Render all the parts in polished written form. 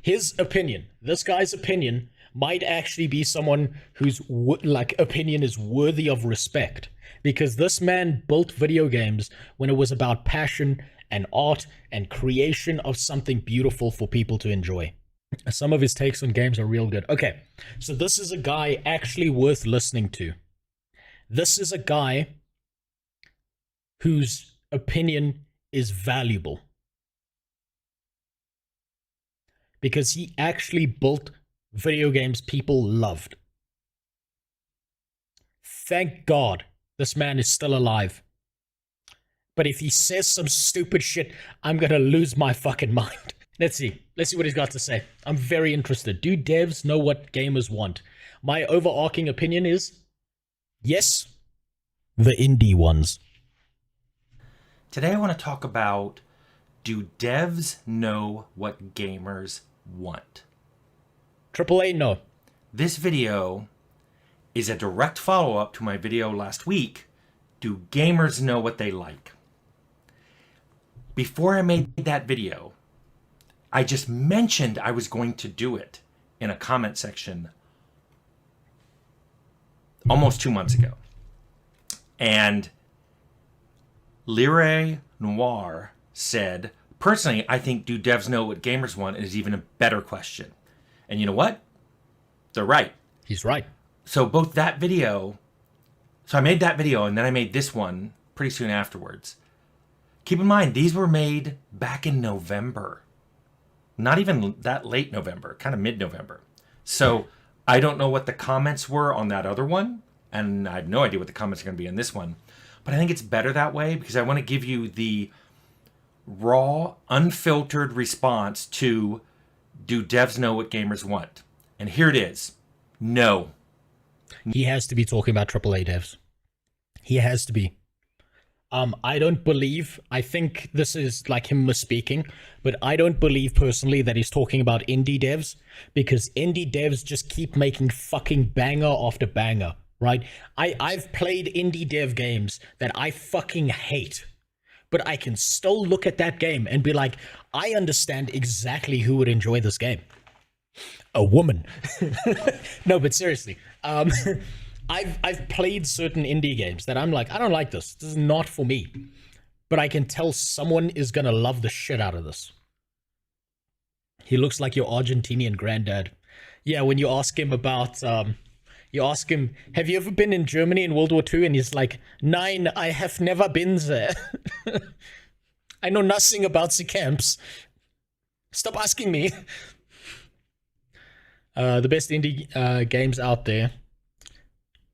His opinion, this guy's opinion, might actually be someone whose opinion is worthy of respect, because this man built video games when it was about passion and art and creation of something beautiful for people to enjoy. Some of his takes on games are real good. Okay, so this is a guy actually worth listening to. This is a guy whose opinion is valuable, because he actually built video games people loved. Thank God this man is still alive. But if he says some stupid shit, I'm gonna lose my fucking mind. Let's see what he's got to say. I'm very interested. Do devs know what gamers want? My overarching opinion is, yes, the indie ones. Today I want to talk about, do devs know what gamers want? AAA, no. This video is a direct follow-up to my video last week, do gamers know what they like? Before I made that video, I just mentioned I was going to do it in a comment section almost 2 months ago. And Lyre Noir said, personally, I think do devs know what gamers want is even a better question. And you know what? They're right. He's right. So both that video, so I made that video and then I made this one pretty soon afterwards. Keep in mind, these were made back in November. Not even that late November, kind of mid-November. So I don't know what the comments were on that other one, and I have no idea what the comments are going to be on this one. But I think it's better that way because I want to give you the raw, unfiltered response to, do devs know what gamers want? And here it is. No. He has to be talking about AAA devs. He has to be. I think this is like him misspeaking, but I don't believe personally that he's talking about indie devs, because indie devs just keep making fucking banger after banger, right? I've played indie dev games that I fucking hate, but I can still look at that game and be like, I understand exactly who would enjoy this game. A woman. No, but seriously, I've played certain indie games that I'm like, I don't like this. This is not for me. But I can tell someone is gonna love the shit out of this. He looks like your Argentinian granddad. Yeah, when you ask him about, you ask him, have you ever been in Germany in World War II? And he's like, Nein, I have never been there. I know nothing about the camps. Stop asking me. The best indie games out there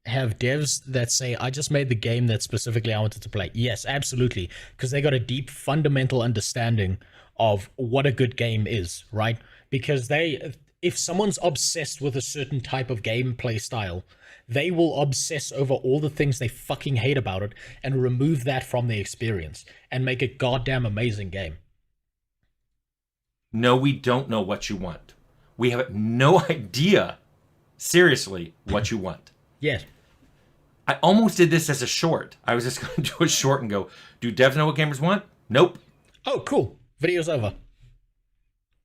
have devs that say, I just made the game that specifically I wanted to play. Yes, absolutely. Because they got a deep fundamental understanding of what a good game is, right? Because if someone's obsessed with a certain type of gameplay style, they will obsess over all the things they fucking hate about it and remove that from the experience and make a goddamn amazing game. No, we don't know what you want. We have no idea, seriously, what you want. Yes. I almost did this as a short. I was just going to do a short and go, do devs know what gamers want? Nope. Oh, cool. Video's over.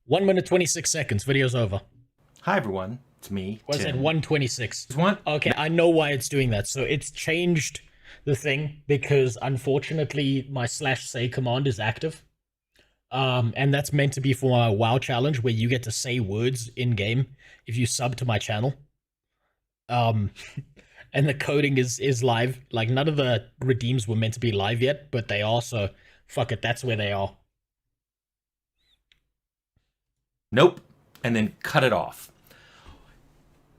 1 minute, 26 seconds. Video's over. Hi, everyone. It's me, What's Tim. that, 126? What? Okay, I know why it's doing that. So it's changed the thing because, unfortunately, my /say command is active. And that's meant to be for my WoW challenge, where you get to say words in-game if you sub to my channel. And the coding is live. Like, none of the redeems were meant to be live yet, but they are, so fuck it, that's where they are. Nope. And then cut it off.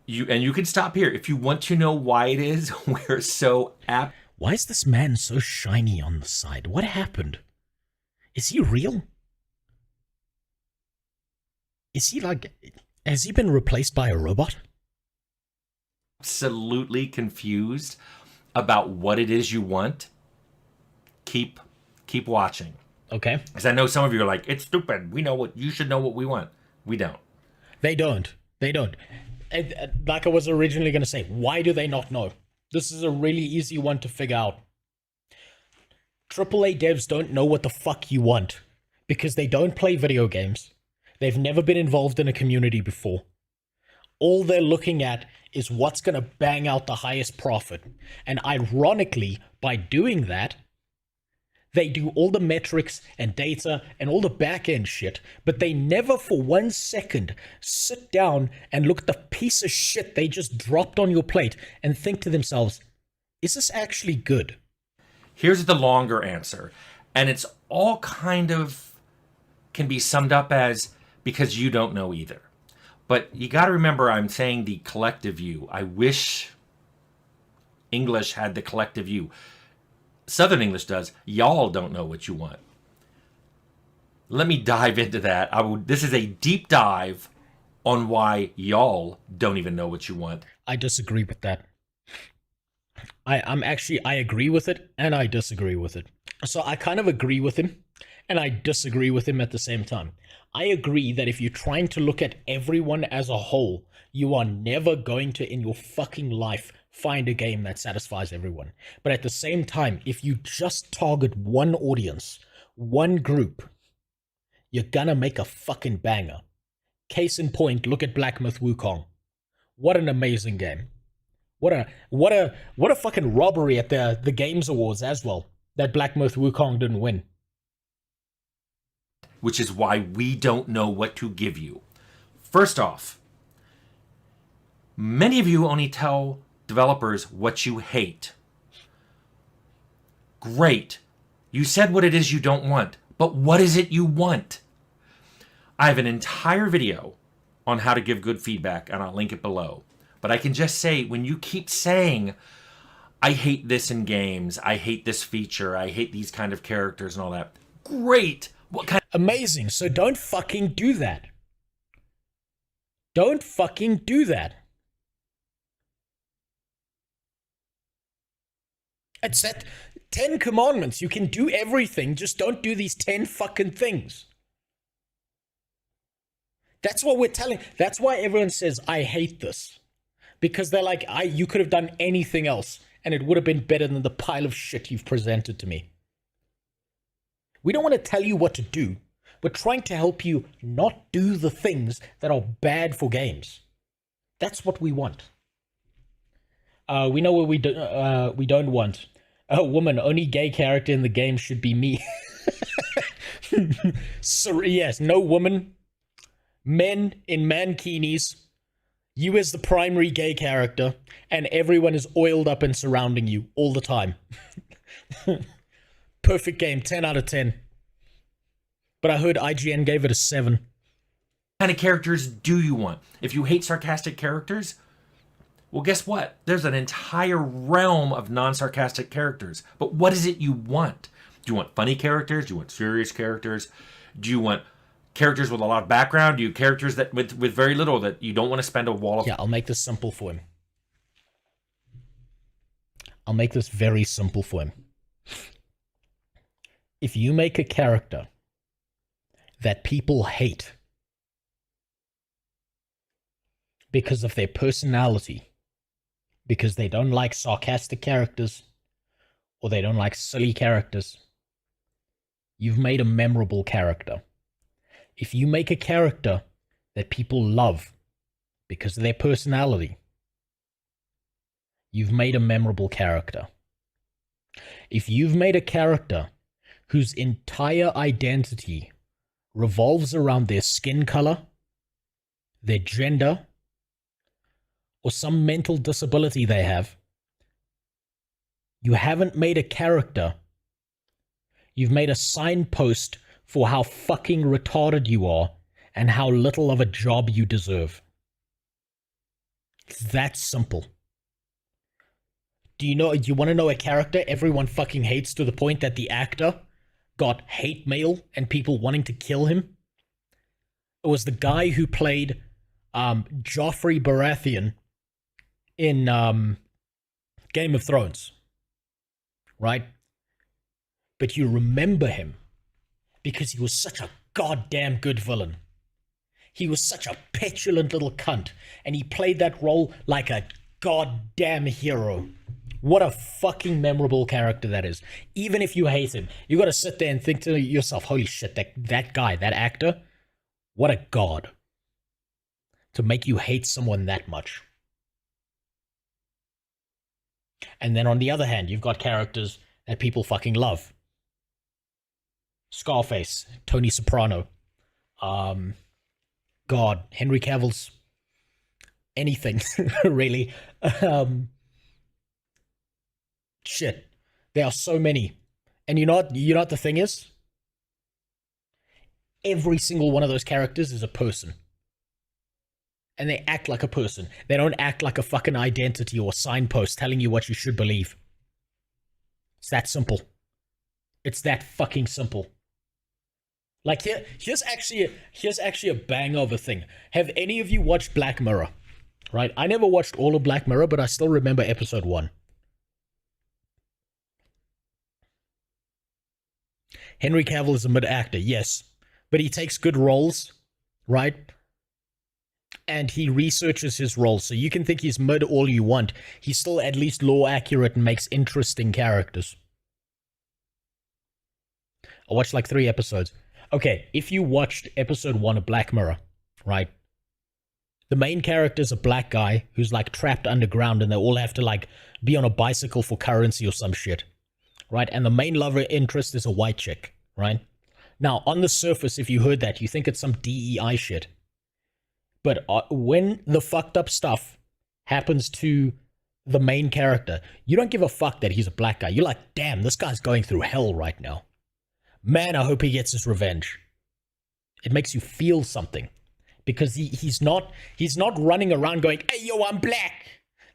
You can stop here. If you want to know why it is, we're so apt. Why is this man so shiny on the side? What happened? Is he real? Is he like... Has he been replaced by a robot? Absolutely confused about what it is you want, keep watching. Okay. Because I know some of you are like, it's stupid. You should know what we want. We don't. They don't. Like I was originally going to say, why do they not know? This is a really easy one to figure out. AAA devs don't know what the fuck you want because they don't play video games. They've never been involved in a community before. All they're looking at is what's going to bang out the highest profit. And ironically, by doing that, they do all the metrics and data and all the back-end shit, but they never for 1 second sit down and look at the piece of shit they just dropped on your plate and think to themselves, is this actually good? Here's the longer answer. And it's all kind of can be summed up as because you don't know either. But you got to remember, I'm saying the collective you. I wish English had the collective you. Southern English does. Y'all don't know what you want. Let me dive into that. This is a deep dive on why y'all don't even know what you want. I disagree with that. I agree with it and I disagree with it. So I kind of agree with him and I disagree with him at the same time. I agree that if you're trying to look at everyone as a whole, you are never going to, in your fucking life, find a game that satisfies everyone. But at the same time, if you just target one audience, one group, you're gonna make a fucking banger. Case in point, look at Black Myth Wukong. What an amazing game. What a fucking robbery at the Games Awards as well, that Black Myth Wukong didn't win. Which is why we don't know what to give you. First off, many of you only tell developers what you hate. Great. You said what it is you don't want, but what is it you want? I have an entire video on how to give good feedback, and I'll link it below. But I can just say, when you keep saying, I hate this in games, I hate this feature, I hate these kind of characters and all that, great. What kind? Amazing. So don't fucking do that. Don't fucking do that. It's that 10 commandments. You can do everything, just don't do these 10 fucking things. That's what we're telling. That's why everyone says, I hate this. Because they're like, you could have done anything else, and it would have been better than the pile of shit you've presented to me. We don't want to tell you what to do. We're trying to help you not do the things that are bad for games. That's what we want. We know what we don't want. A woman, only gay character in the game should be me. So, yes, no woman. Men in mankinis. You as the primary gay character. And everyone is oiled up and surrounding you all the time. Perfect game, 10 out of 10. But I heard IGN gave it a 7. What kind of characters do you want? If you hate sarcastic characters, well, guess what? There's an entire realm of non-sarcastic characters. But what is it you want? Do you want funny characters? Do you want serious characters? Do you want characters with a lot of background? Do you characters that with very little that you don't want to spend a wall of... Yeah, I'll make this simple for him. I'll make this very simple for him. If you make a character that people hate because of their personality, because they don't like sarcastic characters, or they don't like silly characters, you've made a memorable character. If you make a character that people love because of their personality, you've made a memorable character. If you've made a character whose entire identity revolves around their skin color, their gender, or some mental disability they have, you haven't made a character. You've made a signpost for how fucking retarded you are and how little of a job you deserve. It's that simple. Do you want to know a character everyone fucking hates to the point that the actor got hate mail and people wanting to kill him? It was the guy who played Joffrey Baratheon in Game of Thrones, right? But you remember him because he was such a goddamn good villain. He was such a petulant little cunt, and he played that role like a goddamn hero. What a fucking memorable character that is. Even if you hate him, you got to sit there and think to yourself, holy shit, that guy, that actor, What a god. To make you hate someone that much. And then on the other hand, you've got characters that people fucking love. Scarface, Tony Soprano, God, Henry Cavill's anything, really. Shit. There are so many. And you know what the thing is? Every single one of those characters is a person. And they act like a person. They don't act like a fucking identity or signpost telling you what you should believe. It's that simple. It's that fucking simple. Like, here's actually a bang of a thing. Have any of you watched Black Mirror? Right? I never watched all of Black Mirror, but I still remember episode 1. Henry Cavill is a mid-actor, yes. But he takes good roles, right? And he researches his roles, so you can think he's mid all you want. He's still at least law accurate and makes interesting characters. I watched like 3 episodes. Okay, if you watched episode 1 of Black Mirror, right? The main character is a black guy who's like trapped underground and they all have to like be on a bicycle for currency or some shit, right? And the main lover interest is a white chick, right? Now, on the surface, if you heard that, you think it's some DEI shit. But when the fucked up stuff happens to the main character, you don't give a fuck that he's a black guy. You're like, damn, this guy's going through hell right now. Man, I hope he gets his revenge. It makes you feel something. Because he's not running around going, hey, yo, I'm black.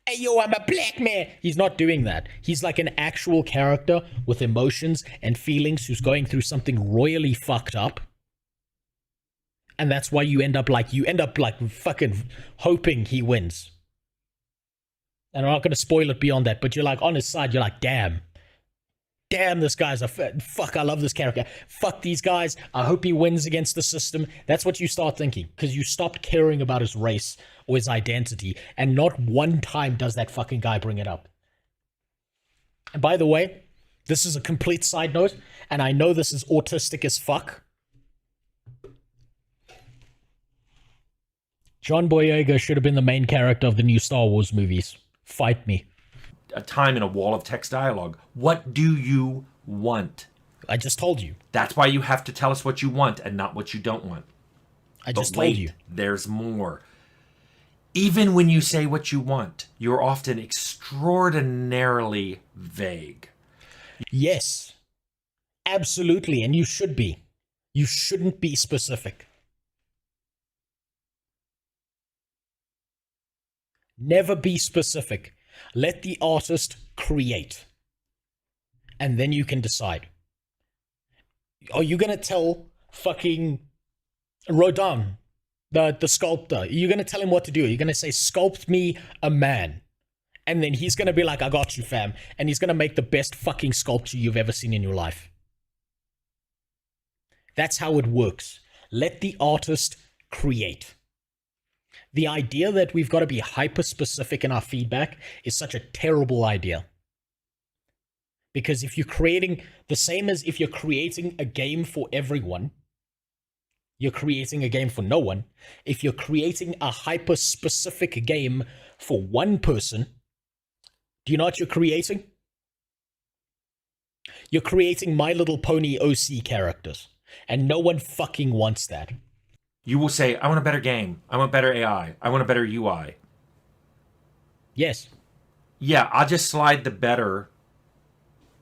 Hey, yo, I'm a black man. He's not doing that. He's like an actual character with emotions and feelings who's going through something royally fucked up. And that's why you end up like fucking hoping he wins. And I'm not going to spoil it beyond that, but you're like on his side, you're like, damn, this guy's fuck, I love this character. Fuck these guys. I hope he wins against the system. That's what you start thinking, because you stopped caring about his race or his identity, and not one time does that fucking guy bring it up. And by the way, this is a complete side note, and I know this is autistic as fuck. John Boyega should have been the main character of the new Star Wars movies. Fight me. A time in a wall of text dialogue. What do you want? I just told you. That's why you have to tell us what you want and not what you don't want. I just told you. There's more. Even when you say what you want, you're often extraordinarily vague. Yes. Absolutely, and you should be. You shouldn't be specific. Never be specific. Let the artist create. And then you can decide. Are you going to tell fucking Rodin, the sculptor, you're going to tell him what to do? You're going to say, sculpt me a man. And then he's going to be like, I got you, fam. And he's going to make the best fucking sculpture you've ever seen in your life. That's how it works. Let the artist create. The idea that we've got to be hyper-specific in our feedback is such a terrible idea. Because if you're creating, the same as if you're creating a game for everyone, you're creating a game for no one. If you're creating a hyper-specific game for one person, do you know what you're creating? You're creating My Little Pony OC characters. And no one fucking wants that. You will say, I want a better game. I want better AI. I want a better UI. Yes. Yeah, I'll just slide the better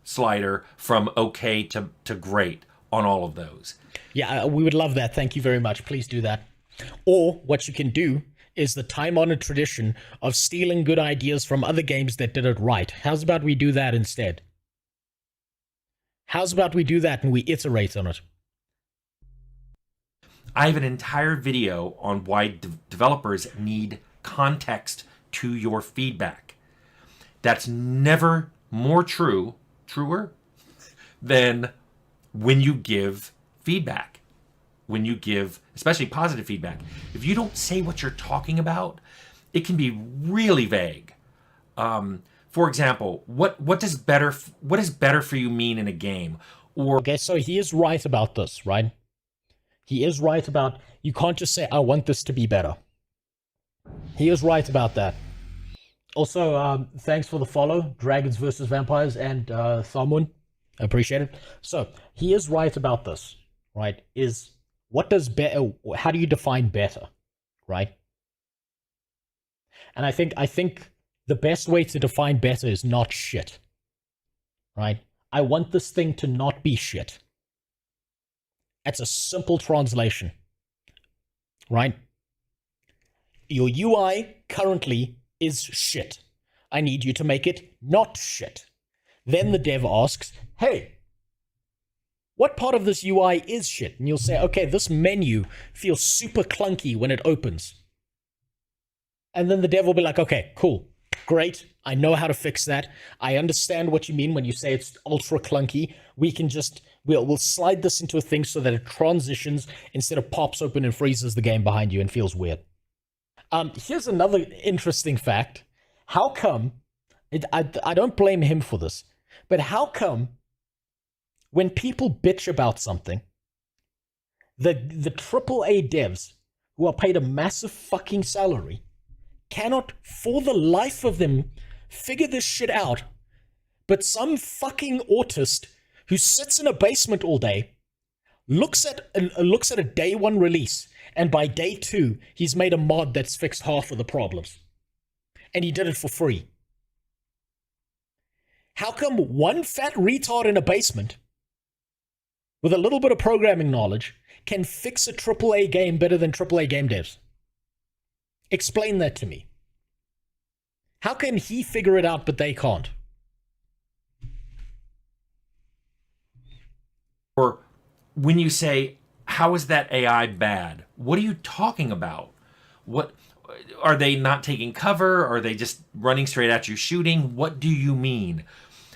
slider from okay to great on all of those. Yeah, we would love that. Thank you very much. Please do that. Or what you can do is the time-honored tradition of stealing good ideas from other games that did it right. How's about we do that instead? How's about we do that and we iterate on it? I have an entire video on why developers need context to your feedback. That's never more truer than when you give feedback. When you give, especially positive feedback. If you don't say what you're talking about, it can be really vague. For example, what is better for you mean in a game? Or okay, so he is right about this, right? He is right about You can't just say, I want this to be better. He is right about that. Also, thanks for the follow, Dragons versus Vampires and Tharmun. I appreciate it. So, he is right about this, right? What does better, how do you define better, right? And I think the best way to define better is not shit, right? I want this thing to not be shit. That's a simple translation, right? Your UI currently is shit. I need you to make it not shit. Then the dev asks, hey, what part of this UI is shit? And you'll say, okay, this menu feels super clunky when it opens. And then the dev will be like, okay, cool, great. I know how to fix that. I understand what you mean when you say it's ultra clunky. We can just, we'll slide this into a thing so that it transitions instead of pops open and freezes the game behind you and feels weird. Here's another interesting fact. How come, I don't blame him for this, but how come when people bitch about something, the AAA devs who are paid a massive fucking salary cannot, for the life of them, figure this shit out, but some fucking autist who sits in a basement all day looks at a day one release, and by day two, he's made a mod that's fixed half of the problems. And he did it for free. How come one fat retard in a basement with a little bit of programming knowledge can fix a AAA game better than AAA game devs? Explain that to me. How can he figure it out, but they can't? Or when you say, how is that AI bad? What are you talking about? What are they not taking cover? Are they just running straight at you shooting? What do you mean?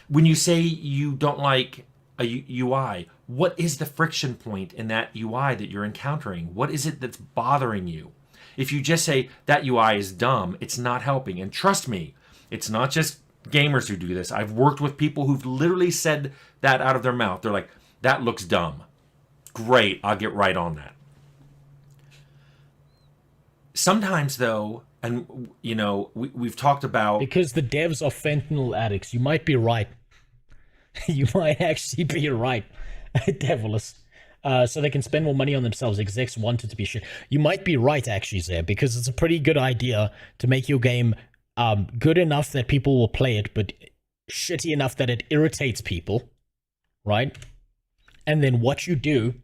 When you say you don't like a UI, what is the friction point in that UI that you're encountering? What is it that's bothering you? If you just say that UI is dumb, it's not helping. And trust me, it's not just gamers who do this. I've worked with people who've literally said that out of their mouth. They're like, that looks dumb. Great, I'll get right on that. Sometimes, though, and you know, we've talked about... Because the devs are fentanyl addicts. You might be right. You might actually be right, Devilus. So they can spend more money on themselves. Execs want it to be shit. You might be right, actually, Zare, because it's a pretty good idea to make your game good enough that people will play it, but shitty enough that it irritates people, right? And then what you do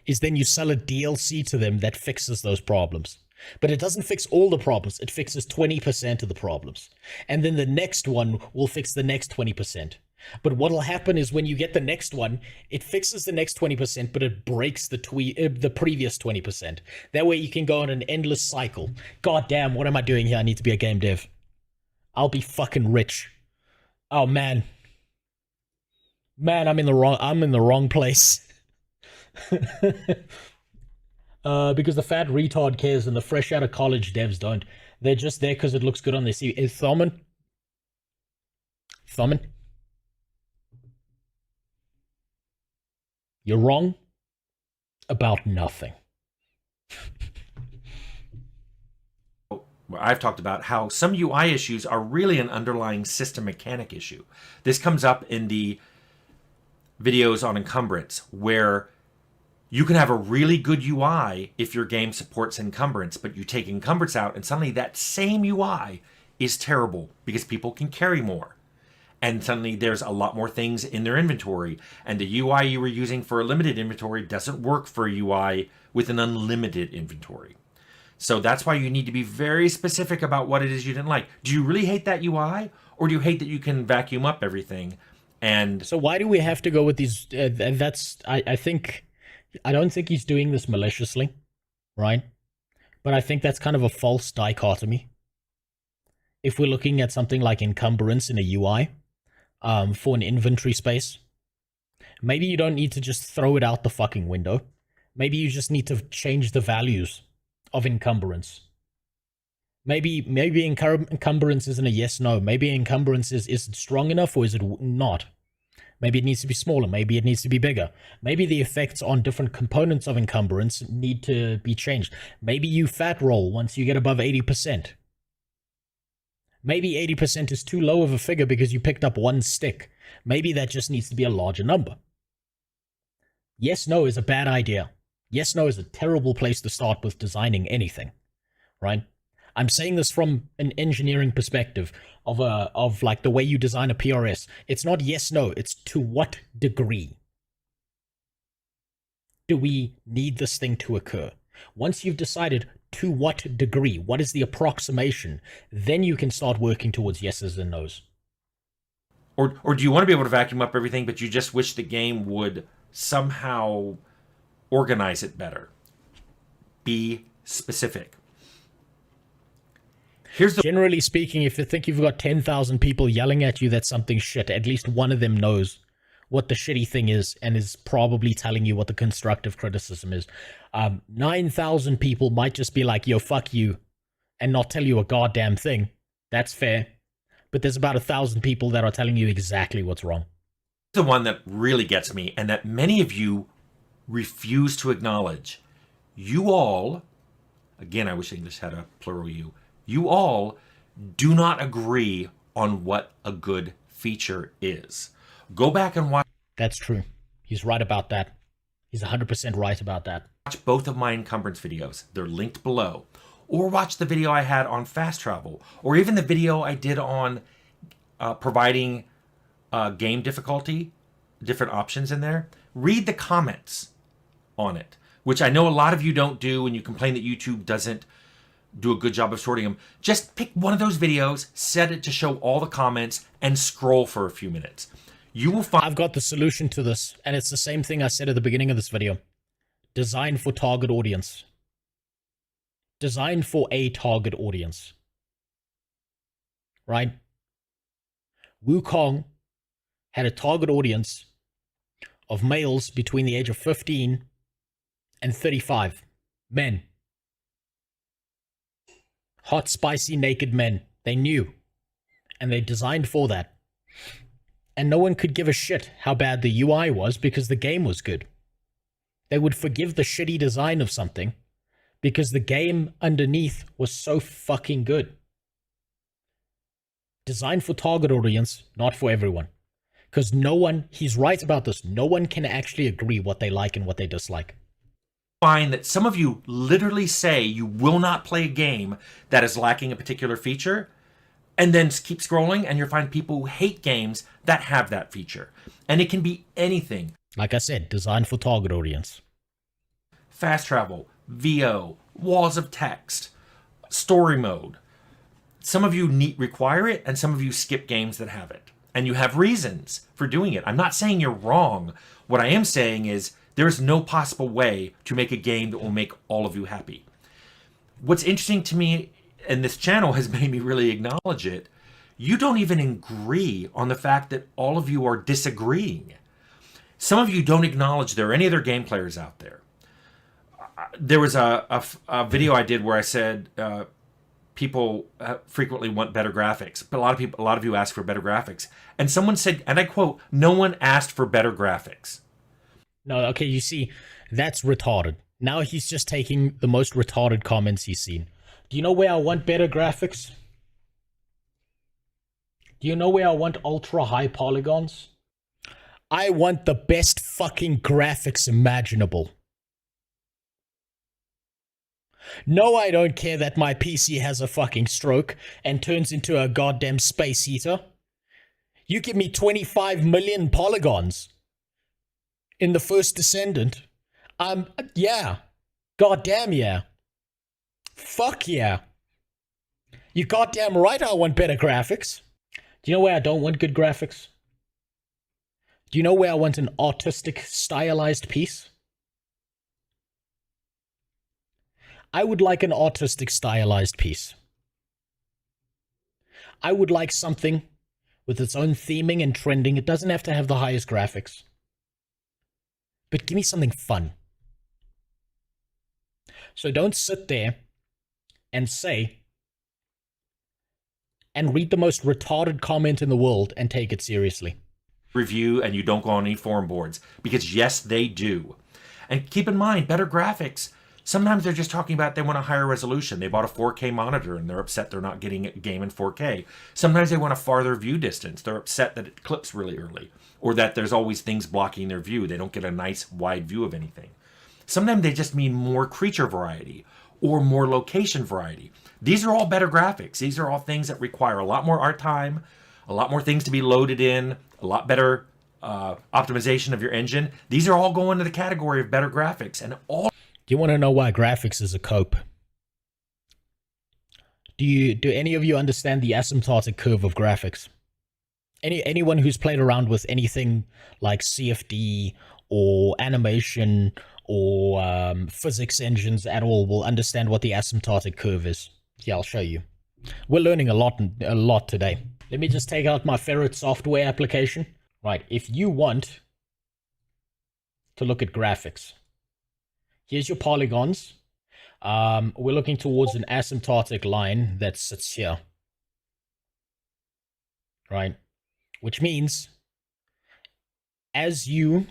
is then you sell a DLC to them that fixes those problems. But it doesn't fix all the problems. It fixes 20% of the problems. And then the next one will fix the next 20%. But what'll happen is when you get the next one, it fixes the next 20%, but it breaks the previous 20%. That way you can go on an endless cycle. God damn, what am I doing here? I need to be a game dev. I'll be fucking rich. Oh man. Man, I'm in the wrong place. Because the fat retard cares and the fresh out of college devs don't. They're just there because it looks good on their CV. Is Thurman? You're wrong about nothing. I've talked about how some UI issues are really an underlying system mechanic issue. This comes up in the videos on encumbrance, where you can have a really good UI if your game supports encumbrance, but you take encumbrance out and suddenly that same UI is terrible because people can carry more. And suddenly there's a lot more things in their inventory, and the UI you were using for a limited inventory doesn't work for a UI with an unlimited inventory. So that's why you need to be very specific about what it is you didn't like. Do you really hate that UI, or do you hate that you can vacuum up everything? And so why do we have to go with these? I don't think he's doing this maliciously, right? But I think that's kind of a false dichotomy. If we're looking at something like encumbrance in a UI, for an inventory space, maybe you don't need to just throw it out the fucking window. Maybe you just need to change the values of encumbrance. Maybe encumbrance isn't a yes, no. Maybe encumbrance is it strong enough or is it not? Maybe it needs to be smaller. Maybe it needs to be bigger. Maybe the effects on different components of encumbrance need to be changed. Maybe you fat roll once you get above 80%. Maybe 80% is too low of a figure because you picked up one stick. Maybe that just needs to be a larger number. Yes, no is a bad idea. Yes, no is a terrible place to start with designing anything, right? I'm saying this from an engineering perspective of like the way you design a PRS. It's not yes, no, it's to what degree do we need this thing to occur? Once you've decided to what degree, what is the approximation, then you can start working towards yeses and nos. Or do you want to be able to vacuum up everything, but you just wish the game would somehow organize it better? Be specific. Generally speaking, if you think you've got 10,000 people yelling at you that something's shit, at least one of them knows what the shitty thing is and is probably telling you what the constructive criticism is. 9,000 people might just be like, yo, fuck you, and not tell you a goddamn thing. That's fair. But there's about 1,000 people that are telling you exactly what's wrong. The one that really gets me, and that many of you refuse to acknowledge. You all, again, I wish English had a plural you all do not agree on what a good feature is. Go back and watch. That's true. He's right about that. He's 100% right about that. Watch both of my encumbrance videos. They're linked below. Or watch the video I had on fast travel. Or even the video I did on providing game difficulty, different options in there. Read the comments on it, which I know a lot of you don't do, and you complain that YouTube doesn't do a good job of sorting them. Just pick one of those videos, set it to show all the comments, and scroll for a few minutes. You will find... I've got the solution to this, and it's the same thing I said at the beginning of this video. Design for target audience. Design for a target audience. Right? Wukong had a target audience of males between the age of 15 and 35. Men. Hot, spicy, naked men. They knew. And they designed for that. And no one could give a shit how bad the UI was because the game was good. They would forgive the shitty design of something because the game underneath was so fucking good. Design for target audience, not for everyone. Because no one, he's right about this, no one can actually agree what they like and what they dislike. Find that some of you literally say you will not play a game that is lacking a particular feature, and then keep scrolling, and you'll find people who hate games that have that feature. And it can be anything. Like I said, design for target audience. Fast travel, VO, walls of text, story mode. Some of you require it, and some of you skip games that have it. And you have reasons for doing it. I'm not saying you're wrong. What I am saying is there is no possible way to make a game that will make all of you happy. What's interesting to me, and this channel has made me really acknowledge it, you don't even agree on the fact that all of you are disagreeing. Some of you don't acknowledge there are any other game players out there. There was a video I did where I said people frequently want better graphics, but a lot of you ask for better graphics. And someone said, and I quote, "No one asked for better graphics." No, okay, you see, that's retarded. Now he's just taking the most retarded comments he's seen. Do you know where I want better graphics? Do you know where I want ultra high polygons? I want the best fucking graphics imaginable. No, I don't care that my PC has a fucking stroke and turns into a goddamn space heater. You give me 25 million polygons in the first Descendant. Yeah. Goddamn yeah. Fuck yeah. You goddamn right I want better graphics. Do you know where I don't want good graphics? Do you know where I want an artistic, stylized piece? I would like an artistic, stylized piece. I would like something with its own theming and trending. It doesn't have to have the highest graphics. But give me something fun. So don't sit there and say, and read the most retarded comment in the world and take it seriously. review and you don't go on any forum boards, because yes, they do. And keep in mind, better graphics, sometimes they're just talking about they want a higher resolution. They bought a 4K monitor and they're upset they're not getting a game in 4K. Sometimes they want a farther view distance. They're upset that it clips really early, or that there's always things blocking their view. They don't get a nice wide view of anything. Sometimes they just mean more creature variety or more location variety. These are all better graphics. These are all things that require a lot more art time, a lot more things to be loaded in, a lot better optimization of your engine. These are all going into the category of better graphics. And all. Do you want to know why graphics is a cope? Do any of you understand the asymptotic curve of graphics? Anyone who's played around with anything like CFD or animation or physics engines at all will understand what the asymptotic curve is. Yeah, I'll show you. We're learning a lot today. Let me just take out my Ferret software application. Right, if you want to look at graphics, here's your polygons. We're looking towards an asymptotic line that sits here. Right, which means as you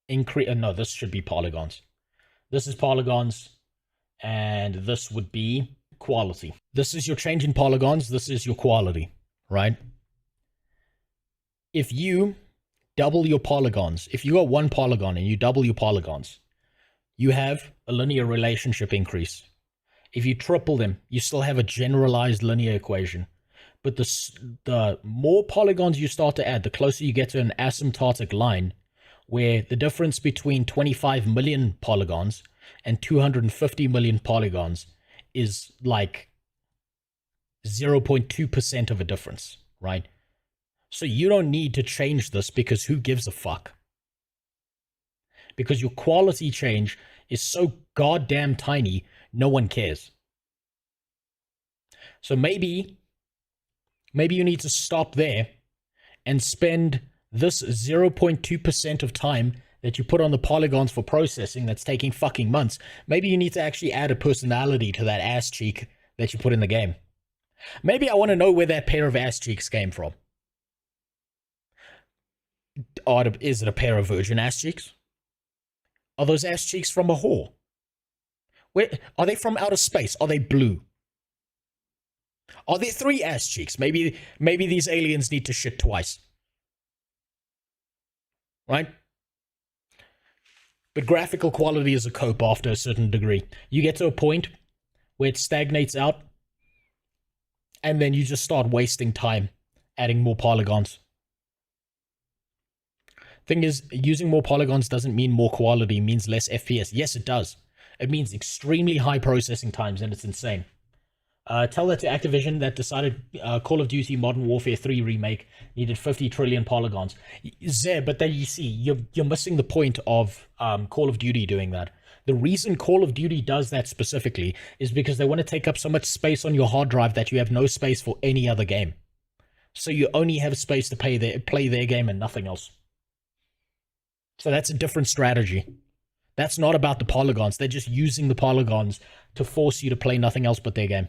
increase, no, this should be polygons. This is polygons, and this would be quality. This is your change in polygons. This is your quality, right? If you double your polygons, if you got one polygon and you double your polygons, you have a linear relationship increase. If you triple them, you still have a generalized linear equation. But the more polygons you start to add, the closer you get to an asymptotic line, where the difference between 25 million polygons and 250 million polygons is like 0.2% of a difference, right? So you don't need to change this, because who gives a fuck? Because your quality change is so goddamn tiny, no one cares. So maybe you need to stop there and spend this 0.2% of time that you put on the polygons for processing that's taking fucking months. Maybe you need to actually add a personality to that ass cheek that you put in the game. Maybe I want to know where that pair of ass cheeks came from. Is it a pair of virgin ass cheeks? Are those ass cheeks from a whore? Where are they from? Outer space? Are they blue? Are there 3 ass cheeks? Maybe these aliens need to shit twice. Right? But graphical quality is a cope after a certain degree. You get to a point where it stagnates out, and then you just start wasting time adding more polygons. Thing is, using more polygons doesn't mean more quality, it means less FPS. Yes, it does. It means extremely high processing times, and it's insane. Tell that to Activision that decided Call of Duty Modern Warfare 3 Remake needed 50 trillion polygons. But then you see, you're missing the point of Call of Duty doing that. The reason Call of Duty does that specifically is because they want to take up so much space on your hard drive that you have no space for any other game. So you only have space to play their game and nothing else. So that's a different strategy. That's not about the polygons. They're just using the polygons to force you to play nothing else but their game.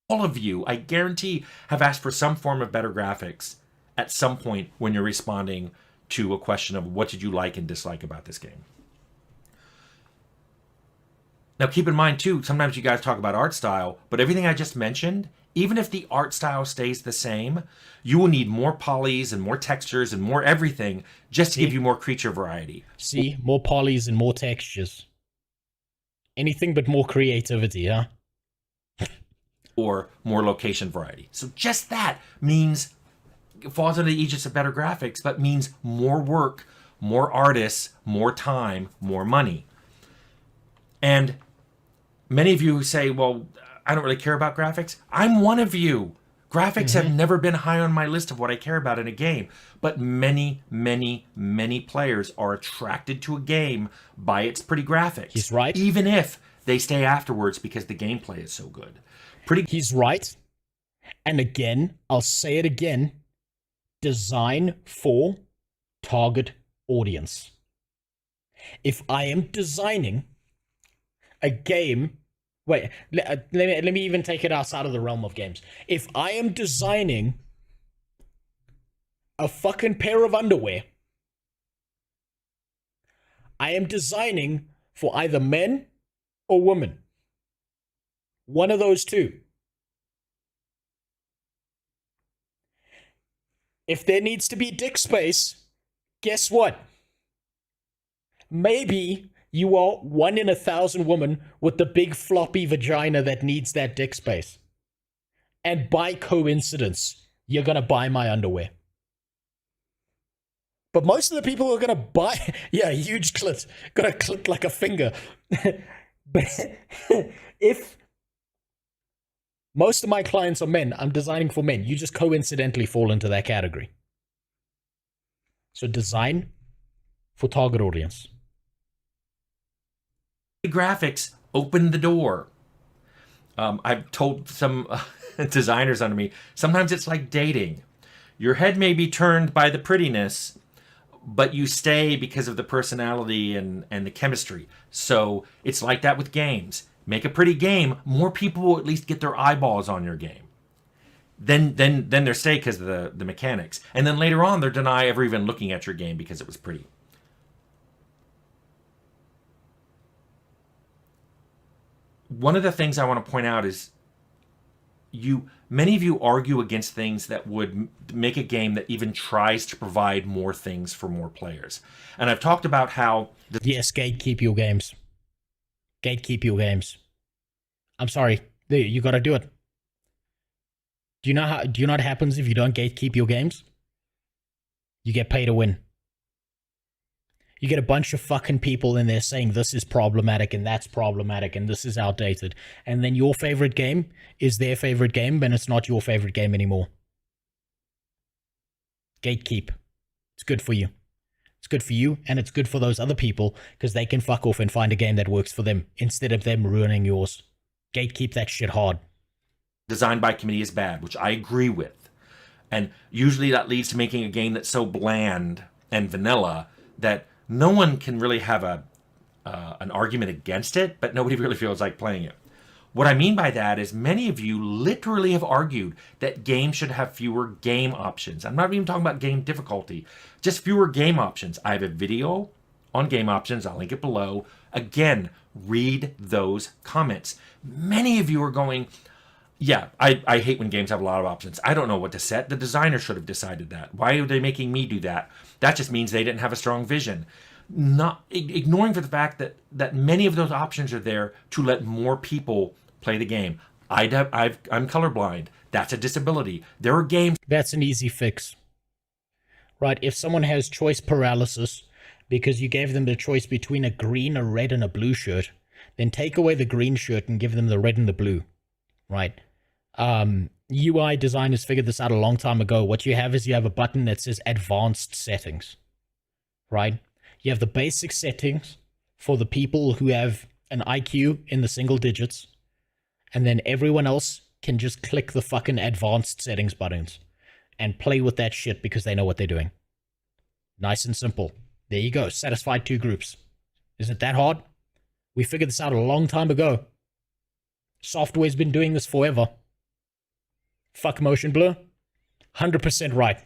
All of you, I guarantee, have asked for some form of better graphics at some point when you're responding to a question of what did you like and dislike about this game. Now keep in mind too, sometimes you guys talk about art style, but everything I just mentioned, even if the art style stays the same, you will need more polys and more textures and more everything just to give you more creature variety. See, more polys and more textures. Anything but more creativity, huh? Or more location variety. So just that means, it falls under the aegis of better graphics, but means more work, more artists, more time, more money. And many of you say, well, I don't really care about graphics. I'm one of you. Graphics have never been high on my list of what I care about in a game. But many, many, many players are attracted to a game by its pretty graphics. He's right. Even if they stay afterwards because the gameplay is so good. He's right. And again, I'll say it again. Design for target audience. If I am designing a game... Wait, let me even take it outside of the realm of games. If I am designing a fucking pair of underwear. I am designing for either men or women. One of those two. If there needs to be dick space, guess what? Maybe you are 1 in 1,000 women with the big floppy vagina that needs that dick space. And by coincidence, you're gonna buy my underwear. But most of the people who are gonna buy, yeah, huge clit, gonna clit like a finger. But if most of my clients are men, I'm designing for men, you just coincidentally fall into that category. So design for target audience. Graphics open the door. I've told some designers under me, sometimes it's like dating. Your head may be turned by the prettiness, but you stay because of the personality and the chemistry. So it's like that with games. Make a pretty game, more people will at least get their eyeballs on your game. Then they're stay because of the mechanics. And then later on, they're deny ever even looking at your game because it was pretty. One of the things I want to point out is many of you argue against things that would make a game that even tries to provide more things for more players. And I've talked about how... Yes, gatekeep your games. Gatekeep your games. I'm sorry. You gotta do it. Do you know what happens if you don't gatekeep your games? You get pay to win. You get a bunch of fucking people in there saying this is problematic and that's problematic and this is outdated. And then your favorite game is their favorite game, and it's not your favorite game anymore. Gatekeep. It's good for you. It's good for you, and it's good for those other people because they can fuck off and find a game that works for them instead of them ruining yours. Gatekeep that shit hard. Designed by committee is bad, which I agree with. And usually that leads to making a game that's so bland and vanilla that no one can really have an argument against it, but nobody really feels like playing it. What I mean by that is many of you literally have argued that games should have fewer game options. I'm not even talking about game difficulty, just fewer game options. I have a video on game options. I'll link it below. Again, read those comments. Many of you are going, yeah, I hate when games have a lot of options. I don't know what to set. The designer should have decided that. Why are they making me do that? That just means they didn't have a strong vision. Not ignoring for the fact that many of those options are there to let more people play the game. I'm colorblind. That's a disability. There are games. That's an easy fix. Right? If someone has choice paralysis because you gave them the choice between a green, a red, and a blue shirt, then take away the green shirt and give them the red and the blue. Right? UI designers figured this out a long time ago. What you have is you have a button that says advanced settings. Right? You have the basic settings for the people who have an IQ in the single digits, and then everyone else can just click the fucking advanced settings buttons and play with that shit because they know what they're doing. Nice and simple. There you go. Satisfied two groups. Is it that hard? We figured this out a long time ago. Software's been doing this forever. Fuck motion blur. 100% right.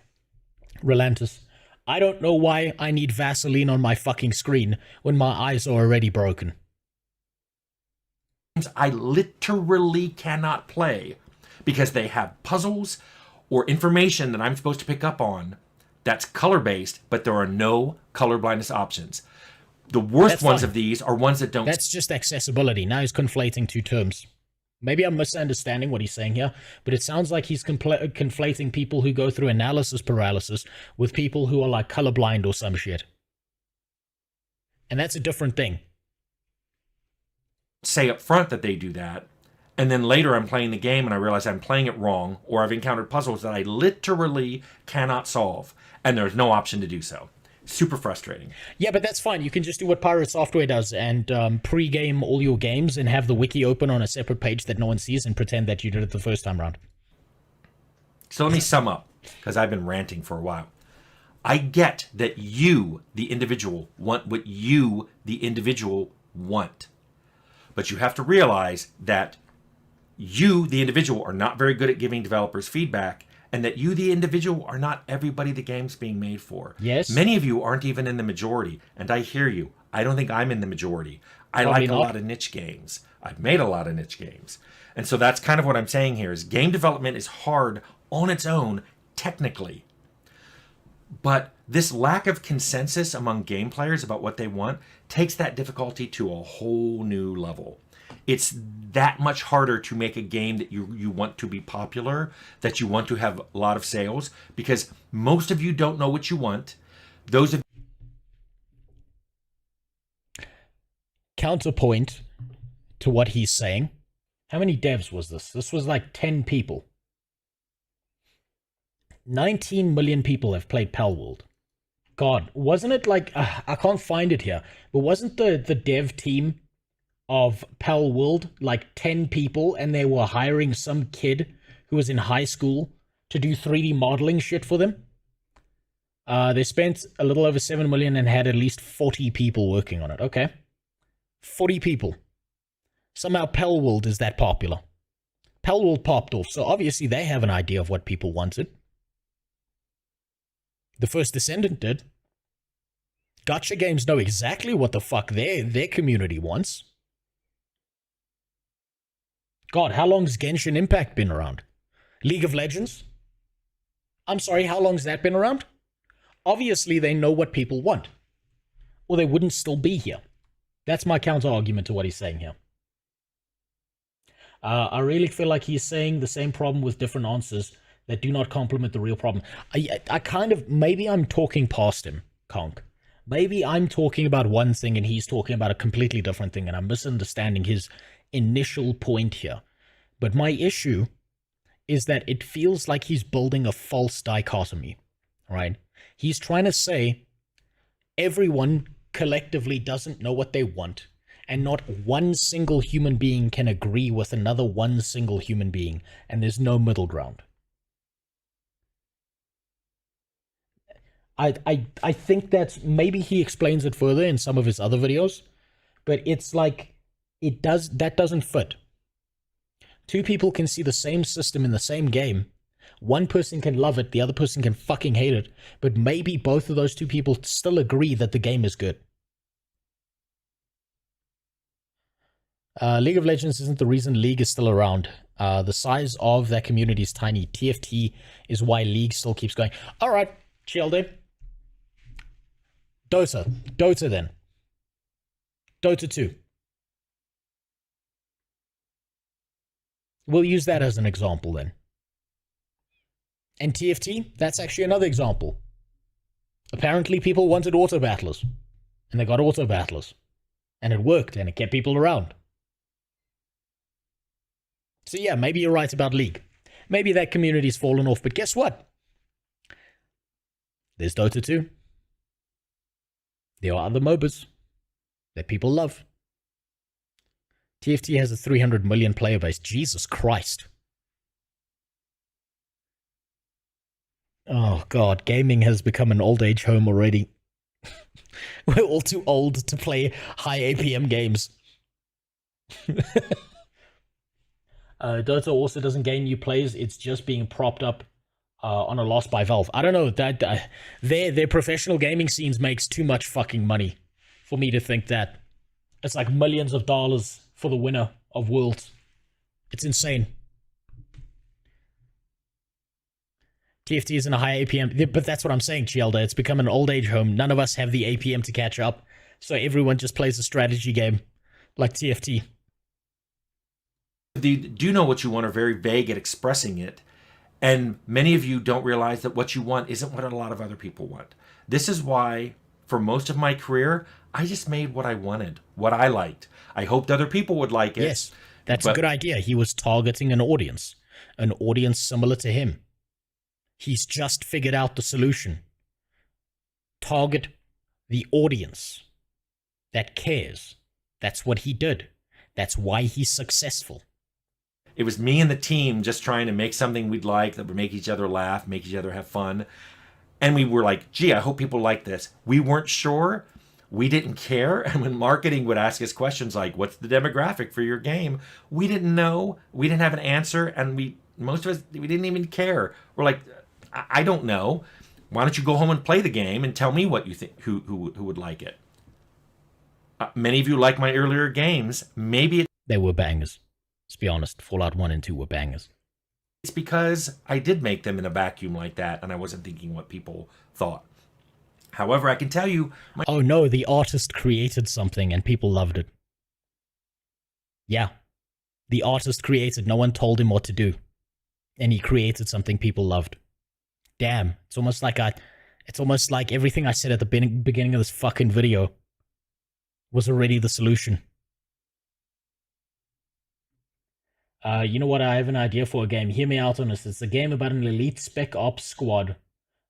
Relentless. I don't know why I need Vaseline on my fucking screen when my eyes are already broken. I literally cannot play because they have puzzles or information that I'm supposed to pick up on that's color-based, but there are no color blindness options. The worst ones of these are ones that don't... That's just accessibility. Now he's conflating two terms. Maybe I'm misunderstanding what he's saying here, but it sounds like he's conflating people who go through analysis paralysis with people who are like colorblind or some shit. And that's a different thing. Say up front that they do that, and then later I'm playing the game and I realize I'm playing it wrong, or I've encountered puzzles that I literally cannot solve, and there's no option to do so. Super frustrating. Yeah, but that's fine. You can just do what Pirate Software does and pre-game all your games and have the wiki open on a separate page that no one sees and pretend that you did it the first time around. So let me sum up, because I've been ranting for a while. I get that you, the individual, want what you, the individual, want. But you have to realize that you, the individual, are not very good at giving developers feedback, and that you, the individual, are not everybody the game's being made for. Yes. Many of you aren't even in the majority, and I hear you. I don't think I'm in the majority. I Probably like a not. lot of niche games. I've made a lot of niche games. And so that's kind of what I'm saying here is game development is hard on its own, technically. But this lack of consensus among game players about what they want takes that difficulty to a whole new level. It's that much harder to make a game that you want to be popular, that you want to have a lot of sales, because most of you don't know what you want. Those of Counterpoint to what he's saying. How many devs was this? This was like 10 people. 19 million people have played Palworld. God, wasn't it like... I can't find it here. But wasn't the dev team of Palworld like 10 people, and they were hiring some kid who was in high school to do 3D modeling shit for them? They spent a little over 7 million and had at least 40 people working on it. Okay. 40 people. Somehow Palworld is that popular. Palworld popped off, so obviously they have an idea of what people wanted. The First Descendant did. Gacha games know exactly what the fuck their community wants. God, how long's Genshin Impact been around? League of Legends? I'm sorry, how long's that been around? Obviously they know what people want, or they wouldn't still be here. That's my counter-argument to what he's saying here. I really feel like he's saying the same problem with different answers that do not complement the real problem. I kind of... Maybe I'm talking past him, Conk. Maybe I'm talking about one thing and he's talking about a completely different thing, and I'm misunderstanding his initial point here. But my issue is that it feels like he's building a false dichotomy, right? He's trying to say everyone collectively doesn't know what they want, and not one single human being can agree with another one single human being, and there's no middle ground. I think that's... Maybe he explains it further in some of his other videos, but it's like that doesn't fit. Two people can see the same system in the same game. One person can love it, the other person can fucking hate it, but maybe both of those two people still agree that the game is good. League of Legends isn't the reason League is still around. The size of that community is tiny. TFT is why League still keeps going. Alright, chill, dude. Dota then. Dota 2. We'll use that as an example then. And TFT, that's actually another example. Apparently people wanted auto battlers, and they got auto battlers, and it worked, and it kept people around. So yeah, maybe you're right about League. Maybe that community's fallen off, but guess what? There's Dota 2. There are other MOBAs that people love. TFT has a 300 million player base. Jesus Christ. Oh god, gaming has become an old age home already. We're all too old to play high APM games. Dota also doesn't gain new players. It's just being propped up on a loss by Valve. I don't know. Their professional gaming scenes makes too much fucking money for me to think that. It's like millions of dollars for the winner of Worlds. It's insane. TFT isn't a high APM, but that's what I'm saying, Chielda. It's become an old age home. None of us have the APM to catch up, so everyone just plays a strategy game like TFT. You do know what you want, are very vague at expressing it, and many of you don't realize that what you want isn't what a lot of other people want. This is why, for most of my career, I just made what I wanted, what I liked. I hoped other people would like it. Yes, that's a good idea. He was targeting an audience similar to him. He's just figured out the solution. Target the audience that cares. That's what he did. That's why he's successful. It was me and the team just trying to make something we'd like that would make each other laugh, make each other have fun. And we were like, gee, I hope people like this. We weren't sure. We didn't care. And when marketing would ask us questions like, what's the demographic for your game? We didn't know. We didn't have an answer. And we Most of us, we didn't even care. We're like, I don't know. Why don't you go home and play the game and tell me what you think, who would like it? Many of you like my earlier games. Maybe they were bangers. Let's be honest. Fallout 1 and 2 were bangers. it's because I did make them in a vacuum like that, and I wasn't thinking what people thought. However, I can tell you... Oh no, the artist created something and people loved it. Yeah. The artist created, no one told him what to do. And he created something people loved. Damn. It's almost like everything I said at the beginning of this fucking video was already the solution. You know what? I have an idea for a game. Hear me out on this. It's a game about an elite spec ops squad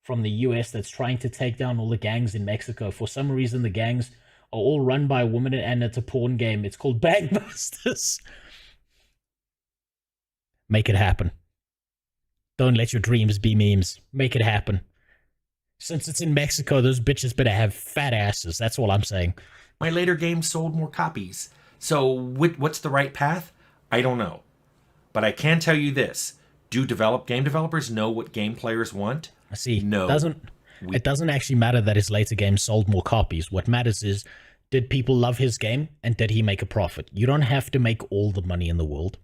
from the US that's trying to take down all the gangs in Mexico. For some reason, the gangs are all run by a woman, and it's a porn game. It's called Bangbusters. Make it happen. Don't let your dreams be memes. Make it happen. Since it's in Mexico, those bitches better have fat asses. That's all I'm saying. My later games sold more copies. So what's the right path? I don't know. But I can tell you this. Do game developers know what game players want? I see. No. It doesn't actually matter that his later games sold more copies. What matters is, did people love his game and did he make a profit? You don't have to make all the money in the world.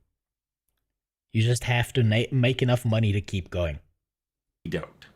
You just have to make enough money to keep going. You don't.